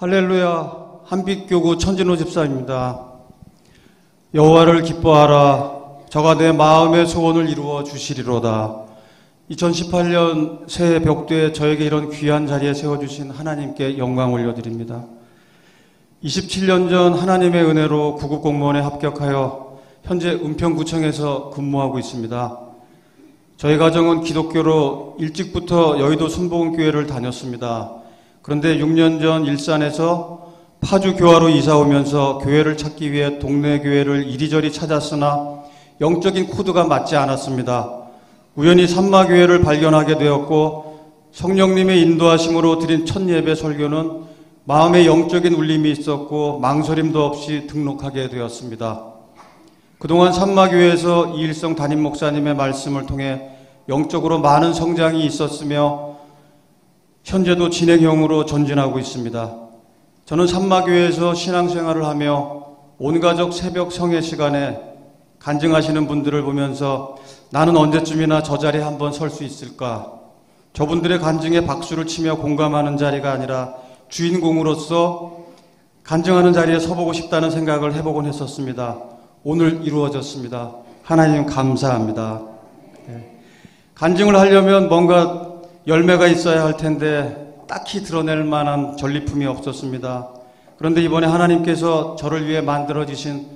할렐루야, 한빛교구 천진호 집사입니다. 여호와를 기뻐하라. 저가 내 마음의 소원을 이루어 주시리로다. 2018년 새해 벽두에 저에게 이런 귀한 자리에 세워주신 하나님께 영광 올려드립니다. 27년 전 하나님의 은혜로 구급공무원에 합격하여 현재 은평구청에서 근무하고 있습니다. 저희 가정은 기독교로 일찍부터 여의도 순복음교회를 다녔습니다. 그런데 6년 전 일산에서 파주 교화로 이사 오면서 교회를 찾기 위해 동네 교회를 이리저리 찾았으나 영적인 코드가 맞지 않았습니다. 우연히 삼마교회를 발견하게 되었고 성령님의 인도하심으로 드린 첫 예배 설교는 마음에 영적인 울림이 있었고 망설임도 없이 등록하게 되었습니다. 그동안 삼마교회에서 이일성 담임 목사님의 말씀을 통해 영적으로 많은 성장이 있었으며 현재도 진행형으로 전진하고 있습니다. 저는 삼마교회에서 신앙생활을 하며 온가족 새벽 성회 시간에 간증하시는 분들을 보면서 나는 언제쯤이나 저 자리에 한번 설 수 있을까? 저분들의 간증에 박수를 치며 공감하는 자리가 아니라 주인공으로서 간증하는 자리에 서보고 싶다는 생각을 해보곤 했었습니다. 오늘 이루어졌습니다. 하나님 감사합니다. 간증을 하려면 뭔가 열매가 있어야 할 텐데 딱히 드러낼 만한 전리품이 없었습니다. 그런데 이번에 하나님께서 저를 위해 만들어주신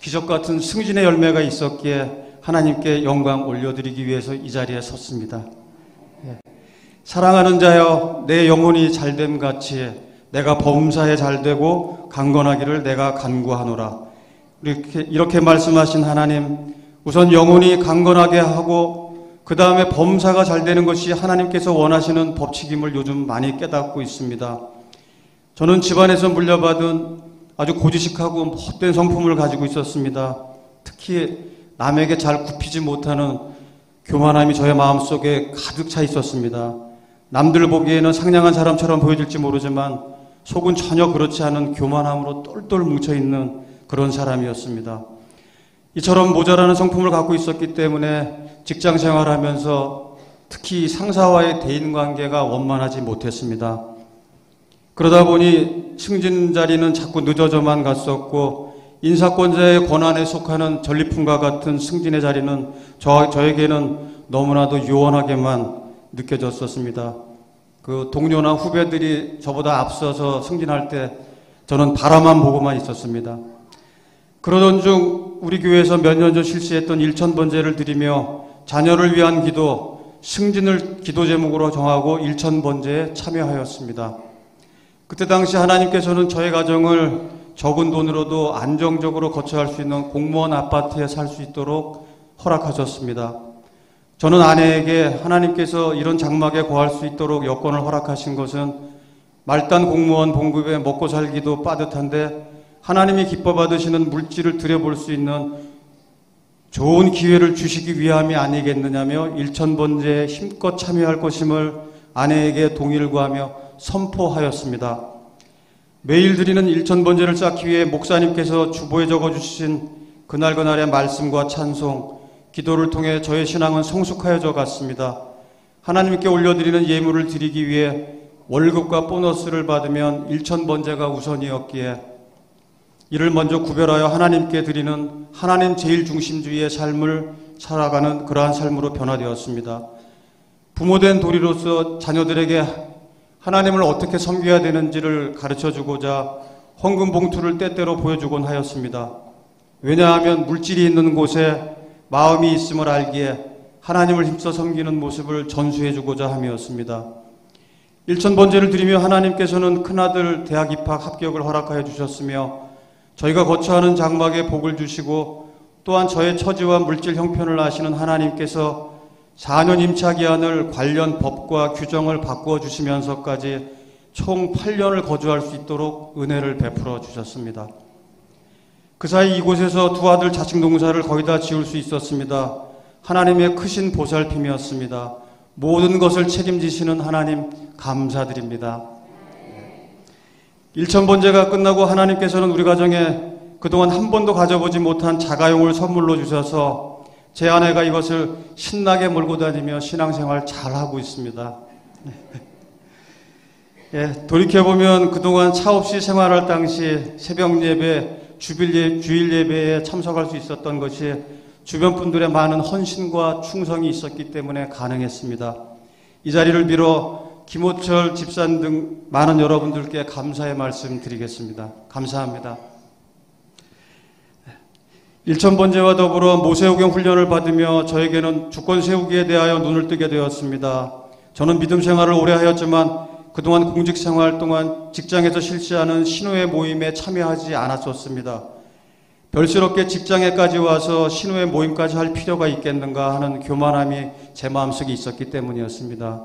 기적 같은 승진의 열매가 있었기에 하나님께 영광 올려드리기 위해서 이 자리에 섰습니다. 사랑하는 자여, 내 영혼이 잘됨 같이 내가 범사에 잘되고 강건하기를 내가 간구하노라. 이렇게 말씀하신 하나님, 우선 영혼이 강건하게 하고 그 다음에 범사가 잘 되는 것이 하나님께서 원하시는 법칙임을 요즘 많이 깨닫고 있습니다. 저는 집안에서 물려받은 아주 고지식하고 헛된 성품을 가지고 있었습니다. 특히 남에게 잘 굽히지 못하는 교만함이 저의 마음속에 가득 차 있었습니다. 남들 보기에는 상냥한 사람처럼 보여질지 모르지만 속은 전혀 그렇지 않은 교만함으로 똘똘 뭉쳐있는 그런 사람이었습니다. 이처럼 모자라는 성품을 갖고 있었기 때문에 직장 생활하면서 특히 상사와의 대인관계가 원만하지 못했습니다. 그러다 보니 승진 자리는 자꾸 늦어져만 갔었고 인사권자의 권한에 속하는 전리품과 같은 승진의 자리는 저에게는 너무나도 요원하게만 느껴졌었습니다. 그 동료나 후배들이 저보다 앞서서 승진할 때 저는 바라만 보고만 있었습니다. 그러던 중 우리 교회에서 몇 년 전 실시했던 일천번제를 드리며 자녀를 위한 기도, 승진을 기도 제목으로 정하고 일천번제에 참여하였습니다. 그때 당시 하나님께서는 저의 가정을 적은 돈으로도 안정적으로 거처할 수 있는 공무원 아파트에 살 수 있도록 허락하셨습니다. 저는 아내에게 하나님께서 이런 장막에 거할 수 있도록 여건을 허락하신 것은 말단 공무원 봉급에 먹고 살기도 빠듯한데 하나님이 기뻐 받으시는 물질을 들여볼 수 있는 좋은 기회를 주시기 위함이 아니겠느냐며 일천번제에 힘껏 참여할 것임을 아내에게 동의를 구하며 선포하였습니다. 매일 드리는 일천번제를 쌓기 위해 목사님께서 주보에 적어주신 그날그날의 말씀과 찬송, 기도를 통해 저의 신앙은 성숙하여져 갔습니다. 하나님께 올려드리는 예물을 드리기 위해 월급과 보너스를 받으면 일천번제가 우선이었기에 이를 먼저 구별하여 하나님께 드리는 하나님 제일 중심주의의 삶을 살아가는 그러한 삶으로 변화되었습니다. 부모된 도리로서 자녀들에게 하나님을 어떻게 섬겨야 되는지를 가르쳐주고자 헌금 봉투를 때때로 보여주곤 하였습니다. 왜냐하면 물질이 있는 곳에 마음이 있음을 알기에 하나님을 힘써 섬기는 모습을 전수해주고자 함이었습니다. 일천번제를 드리며 하나님께서는 큰아들 대학 입학 합격을 허락하여 주셨으며 저희가 거처하는 장막에 복을 주시고 또한 저의 처지와 물질 형편을 아시는 하나님께서 4년 임차 기한을 관련 법과 규정을 바꾸어 주시면서까지 총 8년을 거주할 수 있도록 은혜를 베풀어 주셨습니다. 그 사이 이곳에서 두 아들 자식 농사를 거의 다 지을 수 있었습니다. 하나님의 크신 보살핌이었습니다. 모든 것을 책임지시는 하나님 감사드립니다. 일천번제가 끝나고 하나님께서는 우리 가정에 그동안 한 번도 가져보지 못한 자가용을 선물로 주셔서 제 아내가 이것을 신나게 몰고 다니며 신앙생활 잘하고 있습니다. 예, 돌이켜보면 그동안 차 없이 생활할 당시 새벽 예배, 주일 예배에 참석할 수 있었던 것이 주변 분들의 많은 헌신과 충성이 있었기 때문에 가능했습니다. 이 자리를 빌어 김호철 집사님 등 많은 여러분들께 감사의 말씀 드리겠습니다. 감사합니다. 일천번제와 더불어 모세오경 훈련을 받으며 저에게는 주권 세우기에 대하여 눈을 뜨게 되었습니다. 저는 믿음 생활을 오래 하였지만 그동안 공직 생활 동안 직장에서 실시하는 신호회 모임에 참여하지 않았었습니다. 별스럽게 직장에까지 와서 신호회 모임까지 할 필요가 있겠는가 하는 교만함이 제 마음속에 있었기 때문이었습니다.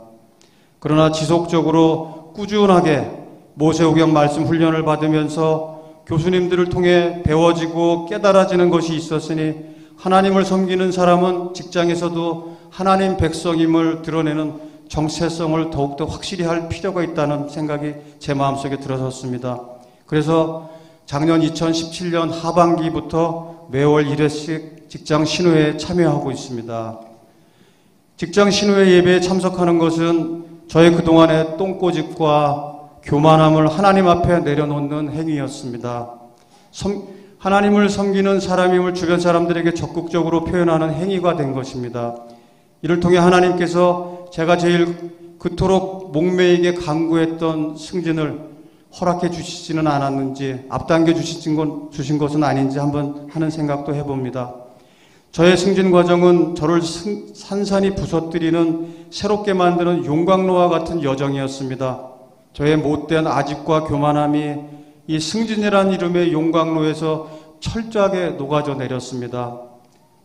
그러나 지속적으로 꾸준하게 모세오경 말씀 훈련을 받으면서 교수님들을 통해 배워지고 깨달아지는 것이 있었으니 하나님을 섬기는 사람은 직장에서도 하나님 백성임을 드러내는 정체성을 더욱더 확실히 할 필요가 있다는 생각이 제 마음속에 들어섰습니다. 그래서 작년 2017년 하반기부터 매월 1회씩 직장 신호회에 참여하고 있습니다. 직장 신호회 예배에 참석하는 것은 저의 그동안의 똥꼬집과 교만함을 하나님 앞에 내려놓는 행위였습니다. 하나님을 섬기는 사람임을 주변 사람들에게 적극적으로 표현하는 행위가 된 것입니다. 이를 통해 하나님께서 제가 제일 그토록 목매이게 간구했던 승진을 허락해 주시지는 않았는지, 앞당겨 주신 것은 아닌지 한번 하는 생각도 해봅니다. 저의 승진 과정은 저를 산산이 부서뜨리는, 새롭게 만드는 용광로와 같은 여정이었습니다. 저의 못된 아집과 교만함이 이 승진이라는 이름의 용광로에서 철저하게 녹아져 내렸습니다.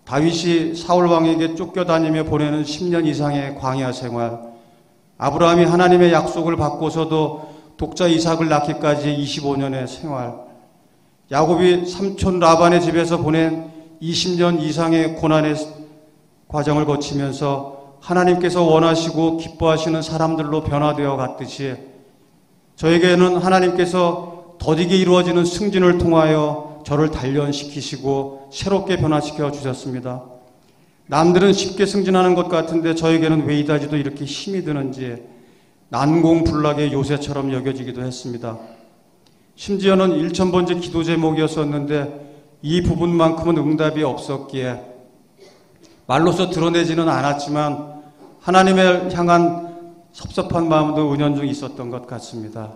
다윗이 사울 왕에게 쫓겨다니며 보내는 10년 이상의 광야 생활, 아브라함이 하나님의 약속을 받고서도 독자 이삭을 낳기까지 25년의 생활, 야곱이 삼촌 라반의 집에서 보낸 20년 이상의 고난의 과정을 거치면서 하나님께서 원하시고 기뻐하시는 사람들로 변화되어 갔듯이 저에게는 하나님께서 더디게 이루어지는 승진을 통하여 저를 단련시키시고 새롭게 변화시켜 주셨습니다. 남들은 쉽게 승진하는 것 같은데 저에게는 왜 이다지도 이렇게 힘이 드는지 난공불락의 요새처럼 여겨지기도 했습니다. 심지어는 1000번째 기도 제목이었었는데 이 부분만큼은 응답이 없었기에 말로써 드러내지는 않았지만 하나님을 향한 섭섭한 마음도 은연중에 있었던 것 같습니다.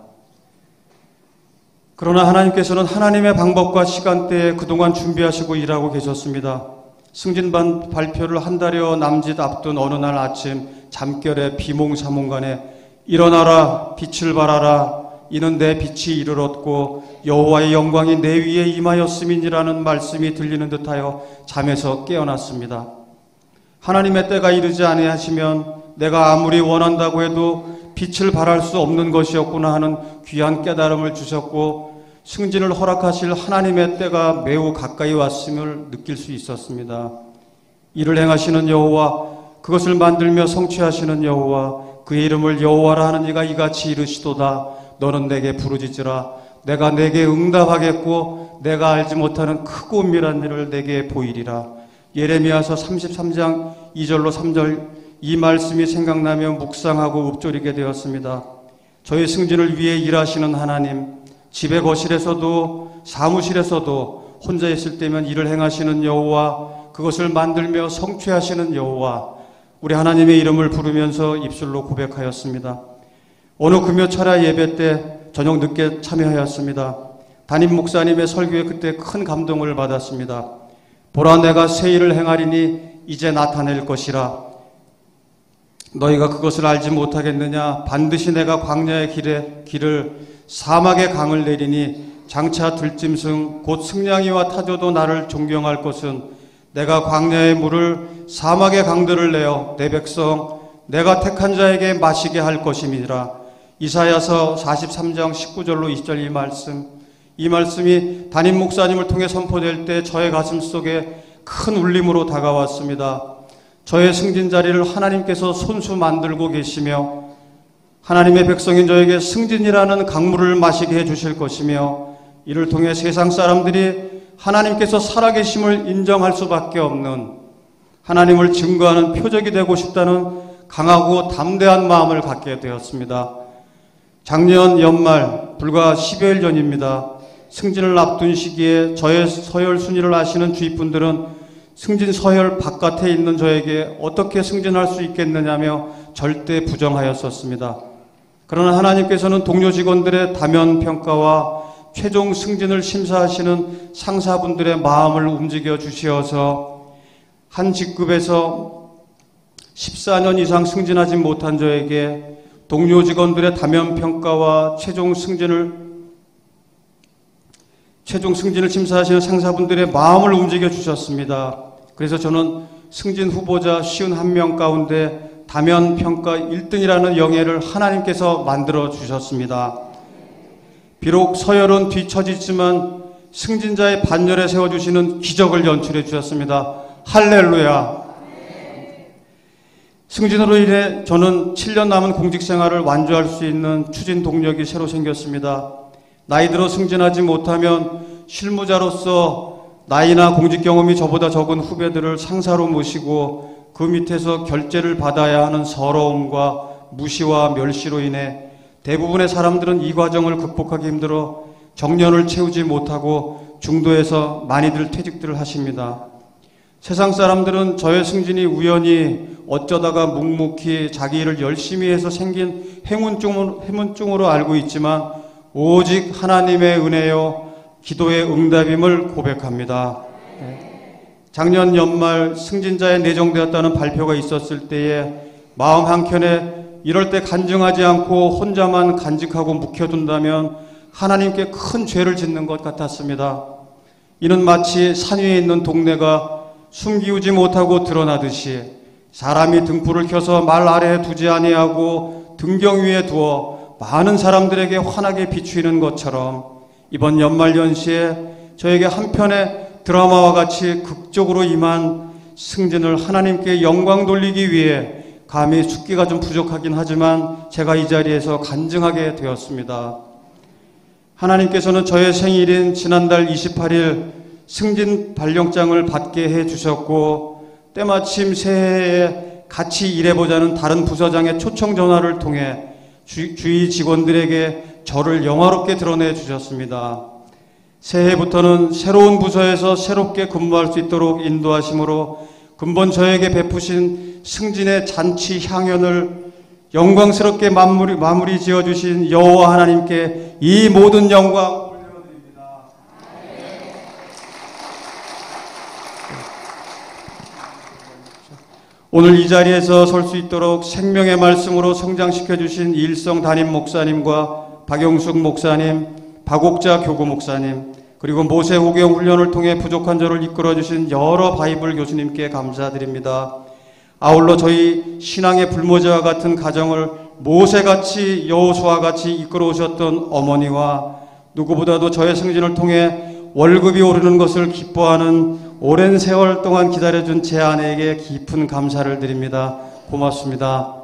그러나 하나님께서는 하나님의 방법과 시간대에 그동안 준비하시고 일하고 계셨습니다. 승진반 발표를 한 달여 남짓 앞둔 어느 날 아침 잠결에 비몽사몽간에 일어나라 빛을 발하라 이는 내 빛이 이르렀고 여호와의 영광이 내 위에 임하였음이니라는 말씀이 들리는 듯하여 잠에서 깨어났습니다. 하나님의 때가 이르지 아니하시면 내가 아무리 원한다고 해도 빛을 발할 수 없는 것이었구나 하는 귀한 깨달음을 주셨고 승진을 허락하실 하나님의 때가 매우 가까이 왔음을 느낄 수 있었습니다. 이를 행하시는 여호와, 그것을 만들며 성취하시는 여호와, 그의 이름을 여호와라 하는 이가 이같이 이르시도다. 너는 내게 부르짖으라. 내가 내게 응답하겠고 내가 알지 못하는 크고 은밀한 일을 내게 보이리라. 예레미야서 33장 2절로 3절 이 말씀이 생각나며 묵상하고 읊조리게 되었습니다. 저의 승진을 위해 일하시는 하나님, 집의 거실에서도 사무실에서도 혼자 있을 때면 일을 행하시는 여호와, 그것을 만들며 성취하시는 여호와, 우리 하나님의 이름을 부르면서 입술로 고백하였습니다. 어느 금요철야 예배 때 저녁 늦게 참여하였습니다. 담임 목사님의 설교에 그때 큰 감동을 받았습니다. 보라, 내가 새 일을 행하리니 이제 나타낼 것이라. 너희가 그것을 알지 못하겠느냐? 반드시 내가 광야의 길을 사막의 강을 내리니 장차 들짐승 곧 승냥이와 타조도 나를 존경할 것은 내가 광야의 물을 사막의 강들을 내어 내 백성 내가 택한 자에게 마시게 할 것임이니라. 이사야서 43장 19절로 20절 이 말씀이 담임 목사님을 통해 선포될 때 저의 가슴 속에 큰 울림으로 다가왔습니다. 저의 승진 자리를 하나님께서 손수 만들고 계시며 하나님의 백성인 저에게 승진이라는 강물을 마시게 해주실 것이며 이를 통해 세상 사람들이 하나님께서 살아계심을 인정할 수밖에 없는, 하나님을 증거하는 표적이 되고 싶다는 강하고 담대한 마음을 갖게 되었습니다. 작년 연말 불과 10여일 전입니다. 승진을 앞둔 시기에 저의 서열 순위를 아시는 주위분들은 승진 서열 바깥에 있는 저에게 어떻게 승진할 수 있겠느냐며 절대 부정하였었습니다. 그러나 하나님께서는 동료 직원들의 다면 평가와 최종 승진을 심사하시는 상사분들의 마음을 움직여 주시어서 한 직급에서 14년 이상 승진하지 못한 저에게 동료 직원들의 다면 평가와 최종 승진을 심사하시는 상사분들의 마음을 움직여 주셨습니다. 그래서 저는 승진 후보자 51명 가운데 다면 평가 1등이라는 영예를 하나님께서 만들어 주셨습니다. 비록 서열은 뒤처지지만 승진자의 반열에 세워주시는 기적을 연출해 주셨습니다. 할렐루야. 승진으로 인해 저는 7년 남은 공직생활을 완주할 수 있는 추진 동력이 새로 생겼습니다. 나이 들어 승진하지 못하면 실무자로서 나이나 공직 경험이 저보다 적은 후배들을 상사로 모시고 그 밑에서 결제를 받아야 하는 서러움과 무시와 멸시로 인해 대부분의 사람들은 이 과정을 극복하기 힘들어 정년을 채우지 못하고 중도에서 많이들 퇴직들을 하십니다. 세상 사람들은 저의 승진이 우연히 어쩌다가 묵묵히 자기 일을 열심히 해서 생긴 행운증으로 알고 있지만 오직 하나님의 은혜요 기도의 응답임을 고백합니다. 작년 연말 승진자에 내정되었다는 발표가 있었을 때에 마음 한켠에 이럴 때 간증하지 않고 혼자만 간직하고 묵혀둔다면 하나님께 큰 죄를 짓는 것 같았습니다. 이는 마치 산 위에 있는 동네가 숨기우지 못하고 드러나듯이 사람이 등불을 켜서 말 아래에 두지 아니하고 등경 위에 두어 많은 사람들에게 환하게 비추이는 것처럼 이번 연말연시에 저에게 한편의 드라마와 같이 극적으로 임한 승진을 하나님께 영광 돌리기 위해 감히 숫기가 좀 부족하긴 하지만 제가 이 자리에서 간증하게 되었습니다. 하나님께서는 저의 생일인 지난달 28일 승진 발령장을 받게 해주셨고 때마침 새해에 같이 일해보자는 다른 부서장의 초청 전화를 통해 주위 직원들에게 저를 영화롭게 드러내 주셨습니다. 새해부터는 새로운 부서에서 새롭게 근무할 수 있도록 인도하심으로 근본 저에게 베푸신 승진의 잔치 향연을 영광스럽게 마무리 지어주신 여호와 하나님께 이 모든 영광 올려드립니다. 오늘 이 자리에서 설 수 있도록 생명의 말씀으로 성장시켜주신 일성 담임 목사님과 박영숙 목사님, 박옥자 교구 목사님, 그리고 모세호경 훈련을 통해 부족한 저를 이끌어주신 여러 바이블 교수님께 감사드립니다. 아울러 저희 신앙의 불모지와 같은 가정을 모세같이 여호수아같이 이끌어오셨던 어머니와 누구보다도 저의 승진을 통해 월급이 오르는 것을 기뻐하는 오랜 세월 동안 기다려준 제 아내에게 깊은 감사를 드립니다. 고맙습니다.